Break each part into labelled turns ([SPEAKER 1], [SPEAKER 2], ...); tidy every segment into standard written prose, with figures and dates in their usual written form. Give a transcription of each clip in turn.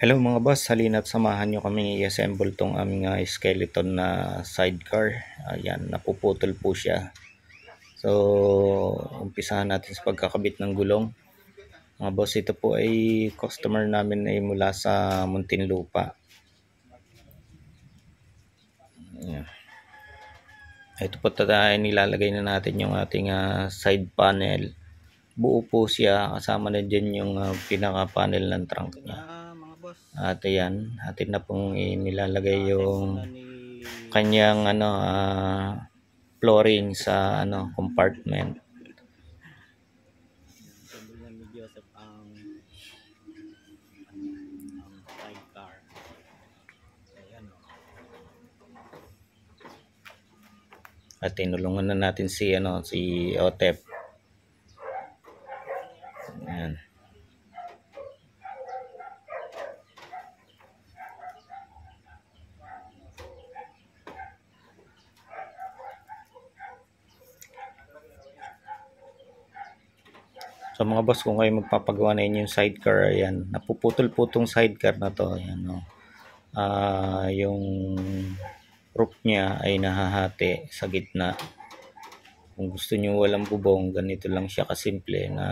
[SPEAKER 1] Hello mga boss, halina't samahan nyo kami i-assemble tong aming skeleton na sidecar. Ayan, napuputol po siya. So, umpisahan natin sa pagkakabit ng gulong. Mga boss, ito po ay customer namin ay mula sa Muntinlupa. Ayan. Ito po tayo nilalagay na natin yung ating side panel. Buo po siya, kasama na dyan yung pinaka panel ng trunk niya. At ayan, atin na pong nilalagay yung kanyang flooring sa compartment. At tinulungan na natin si Otep. Ayan. So mga boss, kung kayo magpapagawa na yung sidecar, ayan, napuputol po tong sidecar na to. Ayan, no? Yung roof niya ay nahahati sa gitna. Kung gusto nyo walang bubong, ganito lang siya kasimple na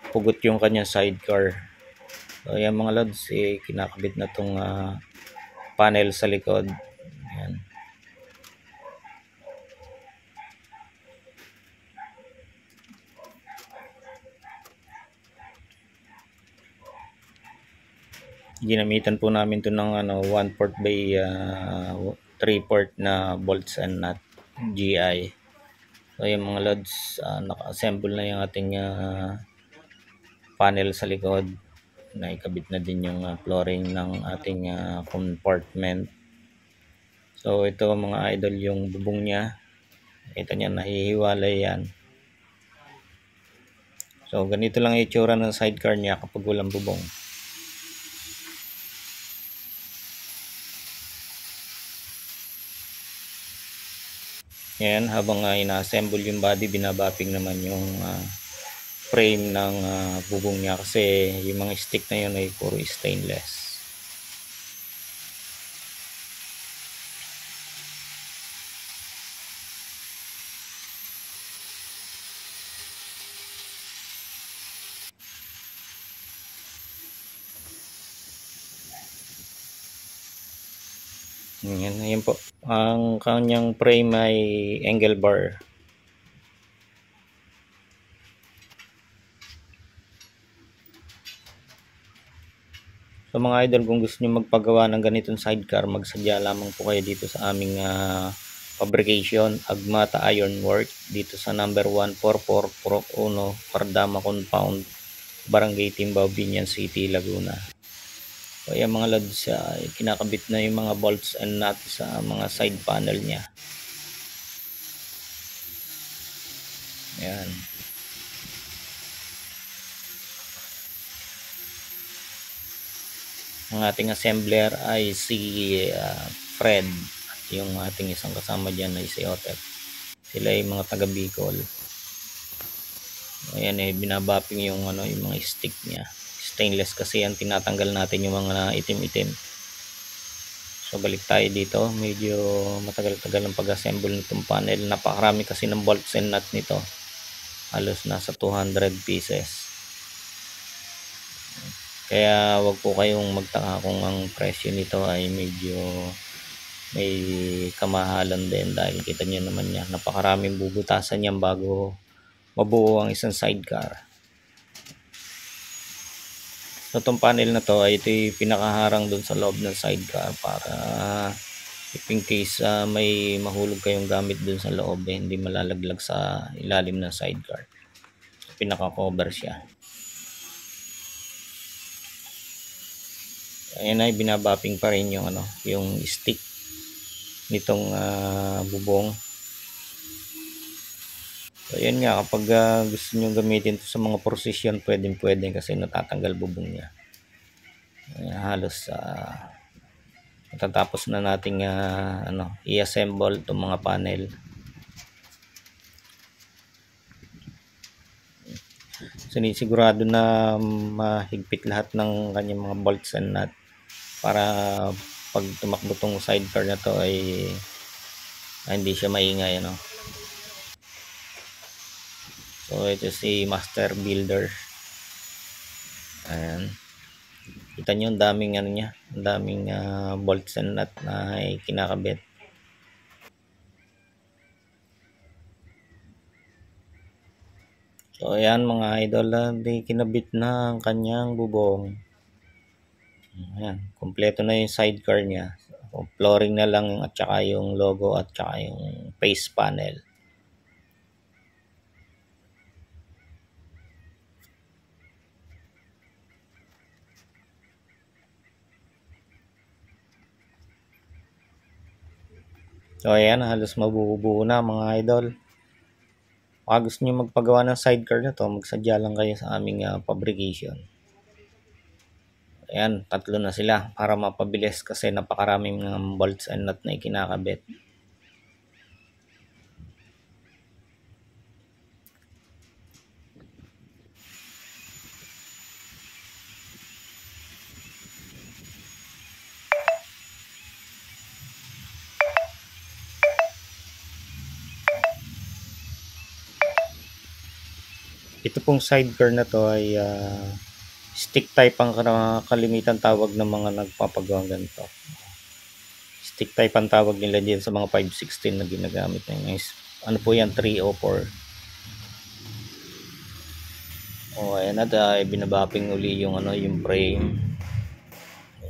[SPEAKER 1] pugot yung kanya sidecar. So ayan mga lods, kinakabit na tong panel sa likod. Ayan. Ginamitan po namin to ng 1/4 by 3/4 na bolts and nut GI. So yung mga lods, naka-assemble na yung ating panel sa likod. Naikabit na din yung flooring ng ating compartment. So ito mga idol, yung bubong niya, kita niya nahihiwalay yan. So ganito lang itsura ng sidecar niya kapag walang bubong. Yan, habang ina-assemble yung body, binabapping naman yung frame ng bubong niya kasi yung mga stick na yun ay puro stainless. Yan po. Ang kanyang frame ay angle bar. So mga idol, kung gusto niyo magpagawa ng ganitong sidecar, magsadya lamang po kayo dito sa aming fabrication, Agmata Ironwork, dito sa number 14441 Pardama Compound, Barangay Timbao, Binyan City, Laguna. So ayan mga lods, kinakabit na yung mga bolts and nuts sa mga side panel niya. Ayan. Ang ating assembler ay si Fred, at yung ating isang kasama dyan ay si Otep. Sila ay mga taga Bicol. Ayan, binabapping yung yung mga stick niya. Stainless kasi yan, tinatanggal natin yung mga itim-itim. So balik tayo dito, medyo matagal-tagal ng pag-assemble nitong panel. Napakarami kasi ng bolts and nut nito, halos nasa 200 pieces. Kaya wag po kayong magtaka kung ang presyo nito ay medyo may kamahalan din, dahil kita nyo naman yan, napakaraming bubutasan yan bago mabuo ang isang sidecar. So itong panel na to ay ito yung pinakaharang dun sa loob ng sidecar para if in case may mahulog kayong gamit dun sa loob, hindi malalaglag sa ilalim ng sidecar. Pinaka-cover siya. Ayan ay binabapping pa rin yung yung stick nitong bubong. So ayan nga, kapag gusto nyo gamitin to sa mga prosesyon, pwede kasi natatanggal bubong niya. Ayan, halos matatapos na nating i-assemble itong mga panel. Sinisigurado na mahigpit lahat ng kanyang mga bolts and nut para pag tumakbo tong sidecar na to ay hindi siya maingay, ano. So ito si Master Builder. Ayan, kita nyo ang daming ano niya, ang daming bolts and nut na kinakabit. So ayan mga idol, di kinabit na ang kanyang bubong. Ayan, kompleto na yung sidecar niya. So, flooring na lang at saka yung logo at saka yung face panel. So ayan, halos mabubuo na mga idol. Baka gusto nyo magpagawa ng sidecar na to, magsadya lang kayo sa aming fabrication. Ayan, 3 na sila para mapabilis kasi napakaraming bolts and nut na ikinakabit. Ito pong sidecar na to ay stick type ang kalimitan tawag ng mga nagpapagawa ganito. Stick type ang tawag nila din sa mga 516 na ginagamit na ano po yan, 304. Ayan at binabapping uli yung ano, yung frame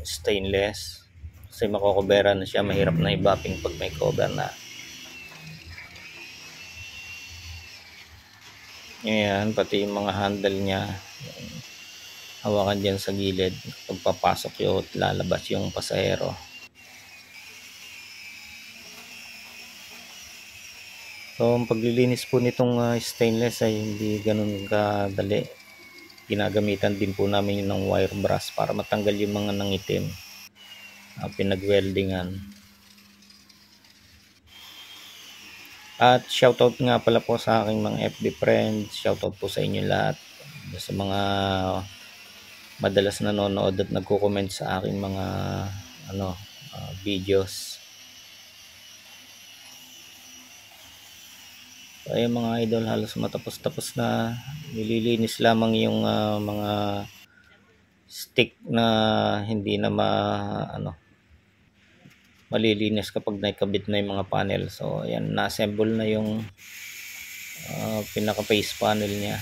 [SPEAKER 1] stainless kasi makokobera na siya, mahirap na i-bapping pag may cover na. Ayan, pati yung mga handle niya, hawakan dyan sa gilid pagpapasok yung at lalabas yung pasahero. So ang paglilinis po nitong stainless ay hindi ganun kadali. Ginagamitan din po namin ng wire brush para matanggal yung mga nangitim pinag-weldingan. At shoutout nga pala po sa aking mga FB friends, shoutout po sa inyo lahat, sa mga madalas nanonood at nagko-comment sa aking mga videos. So ayun mga idol, halos matapos-tapos na. Nililinis lamang yung mga stick na hindi na malilinis kapag naikabit na yung mga panel. So ayan, na-assemble na yung pinaka face panel niya.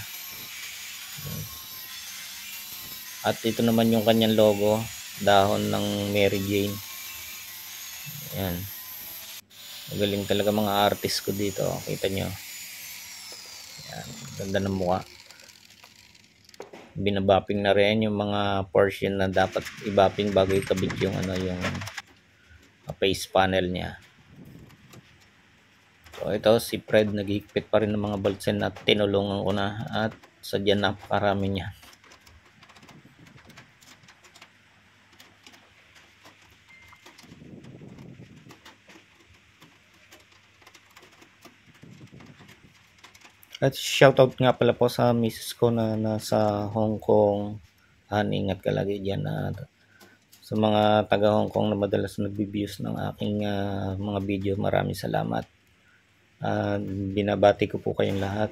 [SPEAKER 1] At ito naman yung kanyang logo, dahon ng Mary Jane. Ayan, magaling talaga mga artist ko dito, kita nyo. Ayan, ganda ng mukha. Binabapping na rin yung mga portion na dapat i-bapping bago ikabit yung yung face panel niya. So ito si Fred, naghihigpit pa rin ng mga boltsen na tinulungan ko na at sadyan napakarami niya. At shoutout nga pala po sa misis ko na nasa Hong Kong. Ingat ka lagi dyan. Sa mga taga Hong Kong na madalas nagbi-views ng aking mga video, maraming salamat. Binabati ko po kayong lahat.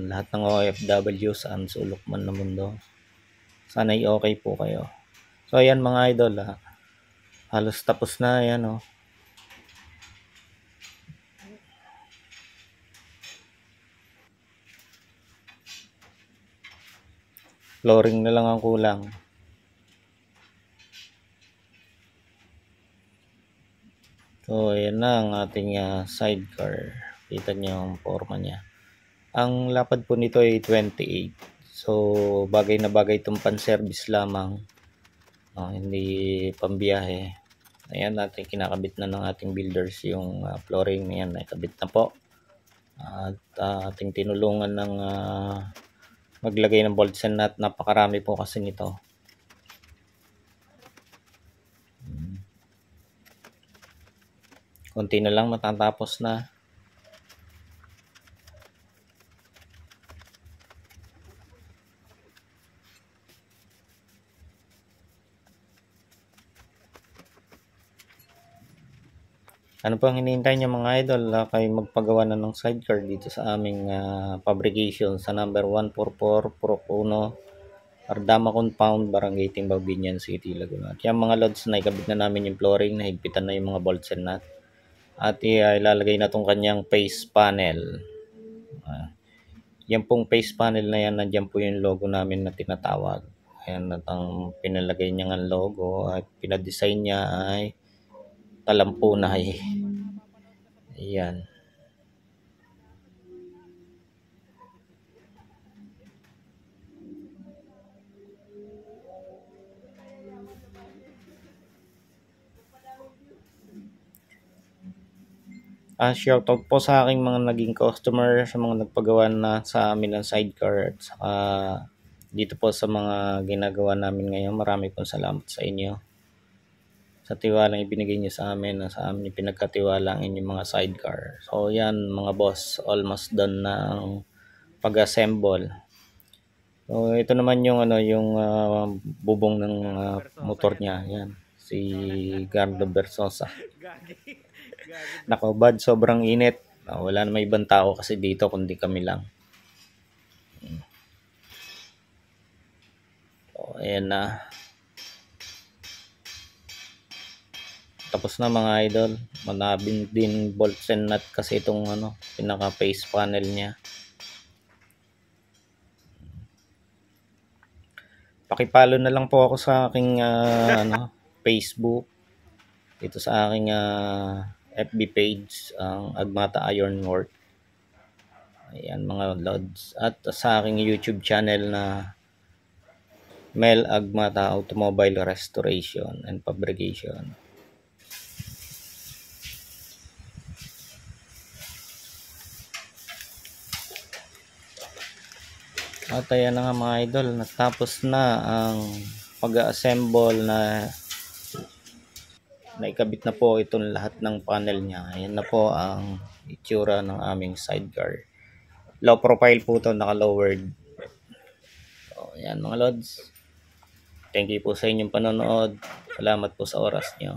[SPEAKER 1] Lahat ng OFW saan sulok man ng mundo. Sana'y okay po kayo. So ayan mga idol, halos tapos na yan flooring na lang ang kulang. So ayan na ang ating sidecar. Kita nyo ang forma niya. Ang lapad po nito ay 28. So bagay na bagay itong pan-service lamang, hindi pambiyahe. Ayan, natin kinakabit na ng ating builders yung flooring. Ayan, nakabit na po. At ating tinulungan ng maglagay ng bolts and nut. Napakarami po kasi nito. Konti na lang matatapos na. Ano pang hinihintay niyo mga idol? Kayo magpagawa na ng sidecar dito sa aming fabrication sa number 144 Purok 1, Ardama Compound, Barangay Timbao, Binyan City, Laguna. At yung mga lods na ikabit na namin yung flooring, nahigpitan na yung mga bolts and nut. At ilalagay na tong kanyang face panel. Yan pong face panel na yan, nandiyan po yung logo namin na tinatawag. Ayan, at ang pinalagay niya ng logo at pinadesign niya ay Talampunay. Ayan. Shoutout po sa aking mga naging customer, sa mga nagpagawa na sa amin ng sidecar at saka dito po sa mga ginagawa namin ngayon. Marami pong salamat sa inyo sa tiwalang ibinigay niyo sa amin na sa amin pinagkatiwala ang inyong mga sidecar. So yan mga boss, almost done na ang pag-assemble. So ito naman yung bubong ng motor niya. Yan, si Gardo Versosa. Nakabad, sobrang init. Wala na may ibang tao kasi dito kundi kami lang. So ayan na. Tapos na mga idol. Manabing din bolts and nut kasi itong pinaka face panel niya. Pakipalo na lang po ako sa aking Facebook, dito sa aking FB page, ang Agmata Ironwork. Ayan mga lods. At sa aking YouTube channel na Mel Agmata Automobile Restoration and Fabrication. At ayan na nga mga idol, natapos na ang pag-assemble na naikabit na po itong lahat ng panel niya. Ayan na po ang itsura ng aming sidecar. Low profile po ito, naka-lowered. So, ayan mga lods. Thank you po sa inyong panonood. Salamat po sa oras nyo.